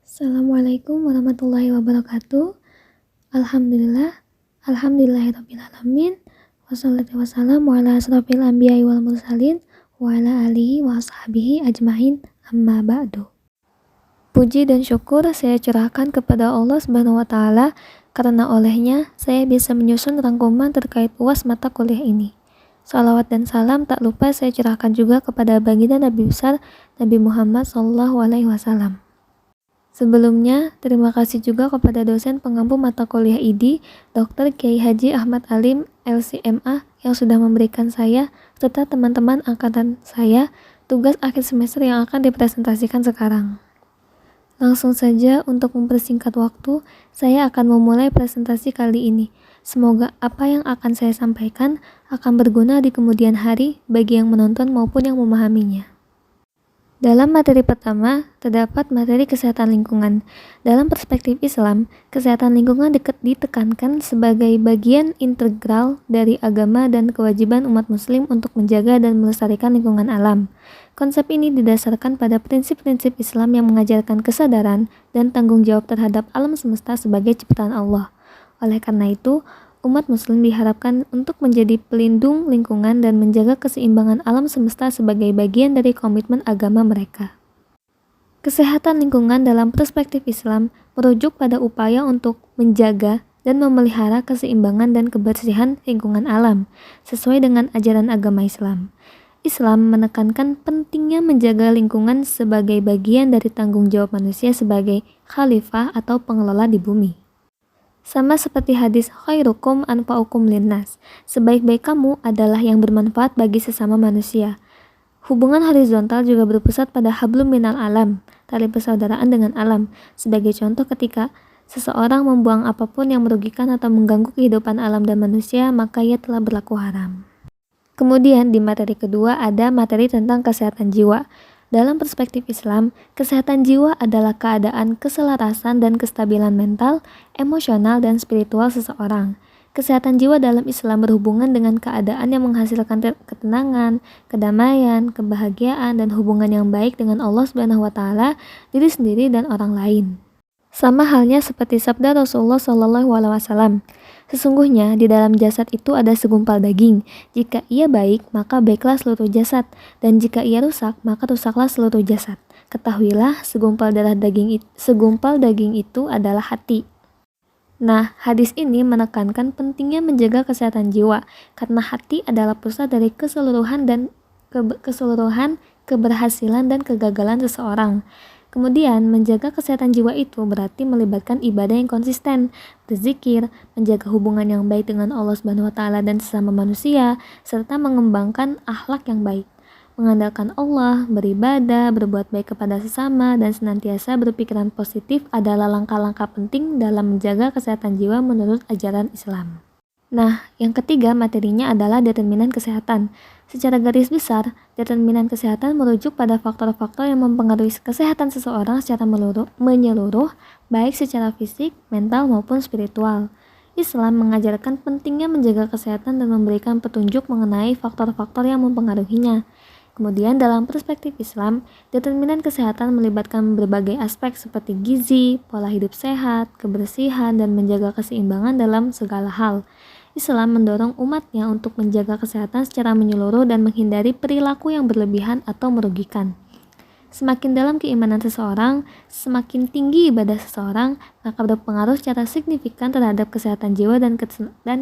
Assalamualaikum warahmatullahi wabarakatuh. Alhamdulillah, alhamdulillahirrabbilalamin. Wassalatu wassalamu ala asrofil anbiya'i wal mursalin wa ala alihi wa ashabihi ajmain amma ba'du. Puji dan syukur saya curahkan kepada Allah Subhanahu wa taala karena olehnya saya bisa menyusun rangkuman terkait UAS mata kuliah ini. Salawat dan salam tak lupa saya curahkan juga kepada baginda Nabi besar Nabi Muhammad SAW. Sebelumnya, terima kasih juga kepada dosen pengampu mata kuliah ID, Dr. Kiai Haji Ahmad Alim, LCMA, yang sudah memberikan saya, serta teman-teman angkatan saya, tugas akhir semester yang akan dipresentasikan sekarang. Langsung saja untuk mempersingkat waktu, saya akan memulai presentasi kali ini. Semoga apa yang akan saya sampaikan akan berguna di kemudian hari bagi yang menonton maupun yang memahaminya. Dalam materi pertama, terdapat materi kesehatan lingkungan. Dalam perspektif Islam, kesehatan lingkungan ditekankan sebagai bagian integral dari agama dan kewajiban umat muslim untuk menjaga dan melestarikan lingkungan alam. Konsep ini didasarkan pada prinsip-prinsip Islam yang mengajarkan kesadaran dan tanggung jawab terhadap alam semesta sebagai ciptaan Allah. Oleh karena itu, umat muslim diharapkan untuk menjadi pelindung lingkungan dan menjaga keseimbangan alam semesta sebagai bagian dari komitmen agama mereka. Kesehatan lingkungan dalam perspektif Islam merujuk pada upaya untuk menjaga dan memelihara keseimbangan dan kebersihan lingkungan alam sesuai dengan ajaran agama Islam. Islam menekankan pentingnya menjaga lingkungan sebagai bagian dari tanggung jawab manusia sebagai khalifah atau pengelola di bumi. Sama seperti hadis khairukum anfa'ukum linnas, sebaik-baik kamu adalah yang bermanfaat bagi sesama manusia. Hubungan horizontal juga berpusat pada hablum minal alam, tali persaudaraan dengan alam. Sebagai contoh, ketika seseorang membuang apapun yang merugikan atau mengganggu kehidupan alam dan manusia, maka ia telah berlaku haram. Kemudian di materi kedua ada materi tentang kesehatan jiwa. Dalam perspektif Islam, kesehatan jiwa adalah keadaan keselarasan dan kestabilan mental, emosional, dan spiritual seseorang. Kesehatan jiwa dalam Islam berhubungan dengan keadaan yang menghasilkan ketenangan, kedamaian, kebahagiaan, dan hubungan yang baik dengan Allah Subhanahu wa taala, diri sendiri, dan orang lain. Sama halnya seperti sabda Rasulullah SAW, sesungguhnya di dalam jasad itu ada segumpal daging. Jika ia baik, maka baiklah seluruh jasad, dan jika ia rusak, maka rusaklah seluruh jasad. Ketahuilah, segumpal daging itu adalah hati. Nah, hadis ini menekankan pentingnya menjaga kesehatan jiwa, karena hati adalah pusat dari keseluruhan keberhasilan dan kegagalan seseorang. Kemudian, menjaga kesehatan jiwa itu berarti melibatkan ibadah yang konsisten, berzikir, menjaga hubungan yang baik dengan Allah Subhanahu wa taala dan sesama manusia, serta mengembangkan akhlak yang baik. Mengandalkan Allah, beribadah, berbuat baik kepada sesama, dan senantiasa berpikiran positif adalah langkah-langkah penting dalam menjaga kesehatan jiwa menurut ajaran Islam. Nah, yang ketiga materinya adalah determinan kesehatan. Secara garis besar, determinan kesehatan merujuk pada faktor-faktor yang mempengaruhi kesehatan seseorang secara menyeluruh, baik secara fisik, mental, maupun spiritual. Islam mengajarkan pentingnya menjaga kesehatan dan memberikan petunjuk mengenai faktor-faktor yang mempengaruhinya. Kemudian dalam perspektif Islam, determinan kesehatan melibatkan berbagai aspek seperti gizi, pola hidup sehat, kebersihan, dan menjaga keseimbangan dalam segala hal. Islam mendorong umatnya untuk menjaga kesehatan secara menyeluruh dan menghindari perilaku yang berlebihan atau merugikan. Semakin dalam keimanan seseorang, semakin tinggi ibadah seseorang, maka berpengaruh secara signifikan terhadap kesehatan jiwa dan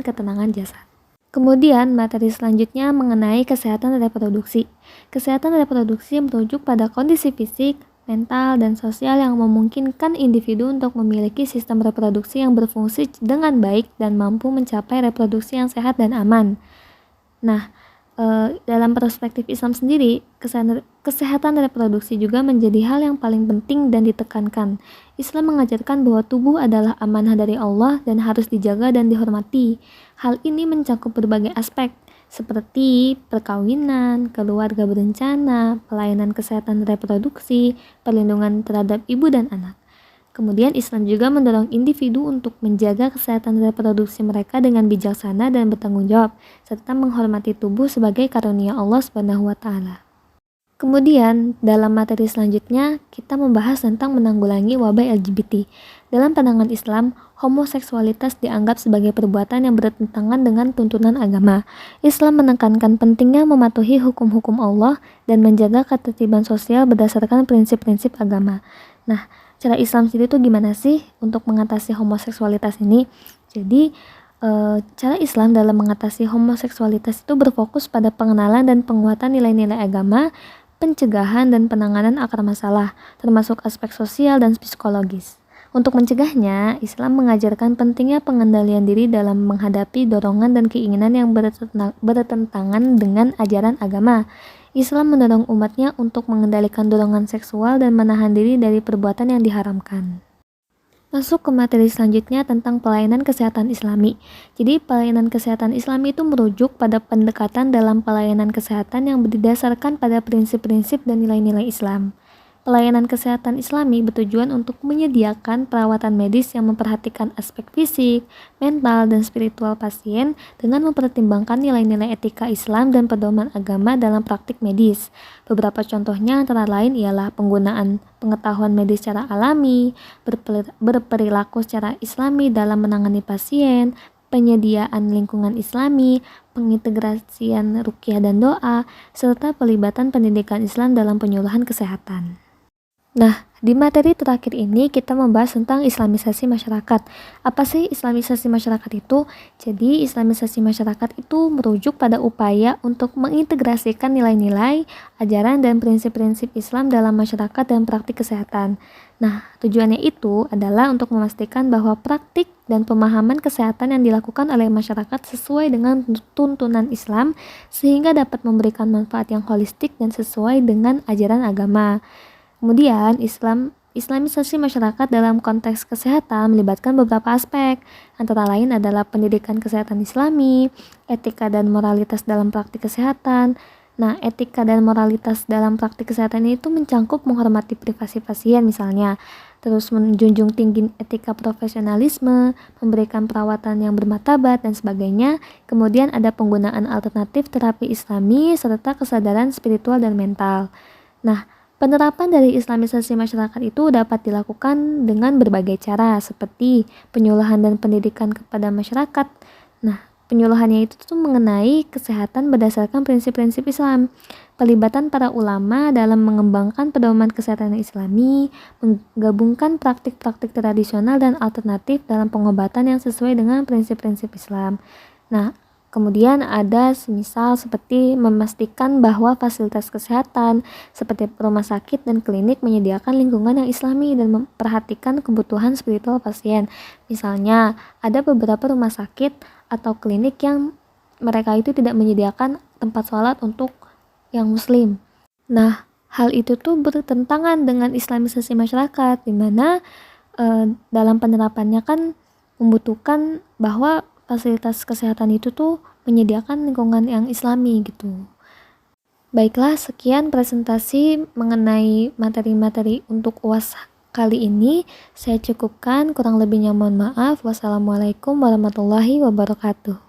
ketenangan jasad. Kemudian, materi selanjutnya mengenai kesehatan reproduksi. Kesehatan reproduksi merujuk pada kondisi fisik, mental, dan sosial yang memungkinkan individu untuk memiliki sistem reproduksi yang berfungsi dengan baik dan mampu mencapai reproduksi yang sehat dan aman. Nah, dalam perspektif Islam sendiri, kesehatan reproduksi juga menjadi hal yang paling penting dan ditekankan. Islam mengajarkan bahwa tubuh adalah amanah dari Allah dan harus dijaga dan dihormati. Hal ini mencakup berbagai aspek, seperti perkawinan, keluarga berencana, pelayanan kesehatan reproduksi, perlindungan terhadap ibu dan anak. Kemudian Islam juga mendorong individu untuk menjaga kesehatan reproduksi mereka dengan bijaksana dan bertanggung jawab, serta menghormati tubuh sebagai karunia Allah Subhanahu wa taala. Kemudian, dalam materi selanjutnya, kita membahas tentang menanggulangi wabah LGBT. Dalam pandangan Islam, homoseksualitas dianggap sebagai perbuatan yang bertentangan dengan tuntunan agama. Islam menekankan pentingnya mematuhi hukum-hukum Allah dan menjaga ketertiban sosial berdasarkan prinsip-prinsip agama. Nah, cara Islam sendiri itu gimana sih untuk mengatasi homoseksualitas ini? Jadi, cara Islam dalam mengatasi homoseksualitas itu berfokus pada pengenalan dan penguatan nilai-nilai agama, pencegahan dan penanganan akar masalah, termasuk aspek sosial dan psikologis. Untuk mencegahnya, Islam mengajarkan pentingnya pengendalian diri dalam menghadapi dorongan dan keinginan yang bertentangan dengan ajaran agama. Islam mendorong umatnya untuk mengendalikan dorongan seksual dan menahan diri dari perbuatan yang diharamkan. Masuk ke materi selanjutnya tentang pelayanan kesehatan Islami. Jadi, pelayanan kesehatan Islami itu merujuk pada pendekatan dalam pelayanan kesehatan yang berdasarkan pada prinsip-prinsip dan nilai-nilai Islam. Pelayanan kesehatan Islami bertujuan untuk menyediakan perawatan medis yang memperhatikan aspek fisik, mental, dan spiritual pasien dengan mempertimbangkan nilai-nilai etika Islam dan pedoman agama dalam praktik medis. Beberapa contohnya antara lain ialah penggunaan pengetahuan medis secara alami, berperilaku secara Islami dalam menangani pasien, penyediaan lingkungan Islami, pengintegrasian ruqyah dan doa, serta pelibatan pendidikan Islam dalam penyuluhan kesehatan. Nah, di materi terakhir ini kita membahas tentang islamisasi masyarakat. Apa sih islamisasi masyarakat itu? Jadi, islamisasi masyarakat itu merujuk pada upaya untuk mengintegrasikan nilai-nilai, ajaran, dan prinsip-prinsip Islam dalam masyarakat dan praktik kesehatan. Nah, tujuannya itu adalah untuk memastikan bahwa praktik dan pemahaman kesehatan yang dilakukan oleh masyarakat sesuai dengan tuntunan Islam sehingga dapat memberikan manfaat yang holistik dan sesuai dengan ajaran agama. Kemudian, islamisasi masyarakat dalam konteks kesehatan melibatkan beberapa aspek, antara lain adalah pendidikan kesehatan Islami, etika dan moralitas dalam praktik kesehatan. Nah, etika dan moralitas dalam praktik kesehatan itu mencangkup menghormati privasi pasien misalnya, terus menjunjung tinggi etika profesionalisme, memberikan perawatan yang bermartabat dan sebagainya. Kemudian ada penggunaan alternatif terapi Islami serta kesadaran spiritual dan mental. Nah, penerapan dari islamisasi masyarakat itu dapat dilakukan dengan berbagai cara seperti penyuluhan dan pendidikan kepada masyarakat. Nah, penyuluhannya itu tuh mengenai kesehatan berdasarkan prinsip-prinsip Islam, pelibatan para ulama dalam mengembangkan pedoman kesehatan Islami, menggabungkan praktik-praktik tradisional dan alternatif dalam pengobatan yang sesuai dengan prinsip-prinsip Islam. Nah, kemudian ada semisal seperti memastikan bahwa fasilitas kesehatan seperti rumah sakit dan klinik menyediakan lingkungan yang Islami dan memperhatikan kebutuhan spiritual pasien. Misalnya, ada beberapa rumah sakit atau klinik yang mereka itu tidak menyediakan tempat sholat untuk yang muslim. Nah, hal itu tuh bertentangan dengan islamisasi masyarakat, di mana dalam penerapannya kan membutuhkan bahwa fasilitas kesehatan itu tuh menyediakan lingkungan yang Islami gitu. Baiklah, sekian presentasi mengenai materi-materi untuk UAS kali ini. Saya cukupkan, kurang lebihnya mohon maaf. Wassalamualaikum warahmatullahi wabarakatuh.